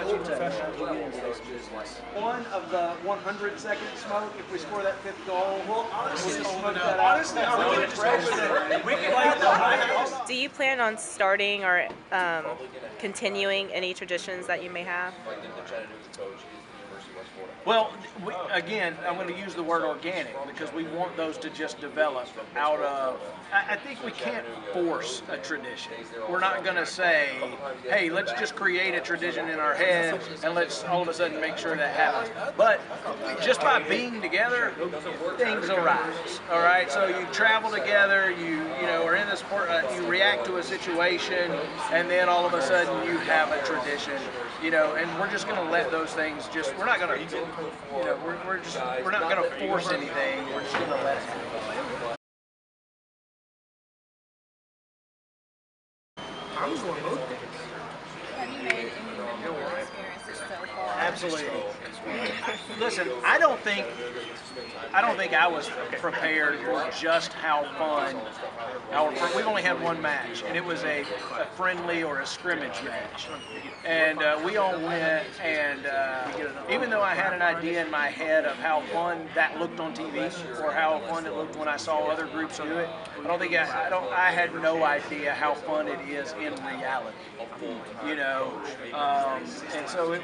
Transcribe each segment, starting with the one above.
about you professionals who get into this business? One of the 100-second smoke, if we score that 5th goal, we'll just smoke that out. Honestly, we can like the Do you plan on starting or continuing any traditions that you may have? Well, again, I'm going to use the word organic because we want those to just develop out of. I think we can't force a tradition. We're not going to say, hey, let's just create a tradition in our head and let's all of a sudden make sure that happens. But just by being together, things arise. All right, so you travel together, you are in the sport, you react to a situation, and then all of a sudden you have a tradition. And we're just going to let those things we're not going to, we're not going to force anything. We're just going to let it happen. Have you made any memorable experiences so far? Absolutely. Listen, I don't think I was prepared for just how fun we've only had one match, and it was a friendly or a scrimmage match. And we all went, and even though I had an idea in my head of how fun that looked on TV or how fun it looked when I saw other groups do it, I had no idea how fun it is in reality. And so it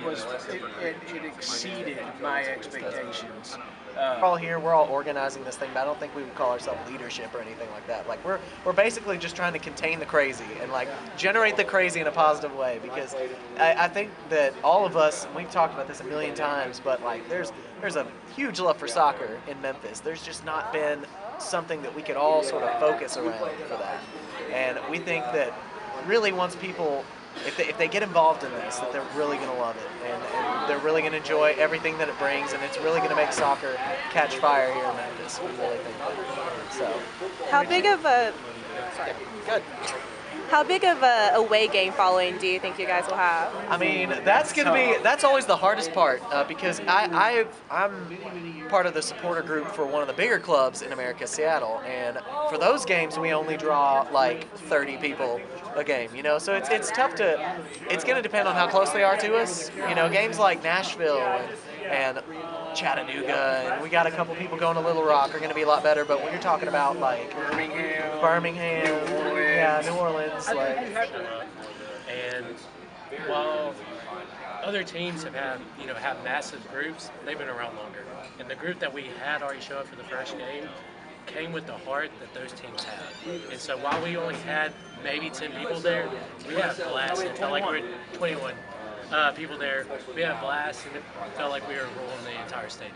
exceeded my expectations. We're all here, we're all organizing this thing, but I don't think we would call ourselves leadership or anything like that. Like we're basically just trying to contain the crazy and like generate the crazy in a positive way, because I think that all of us, and we've talked about this a million times, but like there's a huge love for soccer in Memphis. There's just not been something that we could all sort of focus around for that. And we think that really once people, if they get involved in this, that they're really going to love it, and they're really going to enjoy everything that it brings, and it's really going to make soccer catch fire here in Memphis. We really think that. So, How big of a good. How big of a away game following do you think you guys will have? I mean, that's always the hardest part, because I'm part of the supporter group for one of the bigger clubs in America, Seattle, and for those games we only draw like 30 people a game, so it's tough it's going to depend on how close they are to us. Games like Nashville and Chattanooga, and we got a couple people going to Little Rock are going to be a lot better, but when you're talking about like Birmingham, New Orleans, like. And while other teams have massive groups, they've been around longer. And the group that we had already show up for the first game came with the heart that those teams had. And so while we only had maybe 10 people there, we had a blast. It felt like we were 21 people there. We had a blast, and it felt like we were rolling the entire stadium.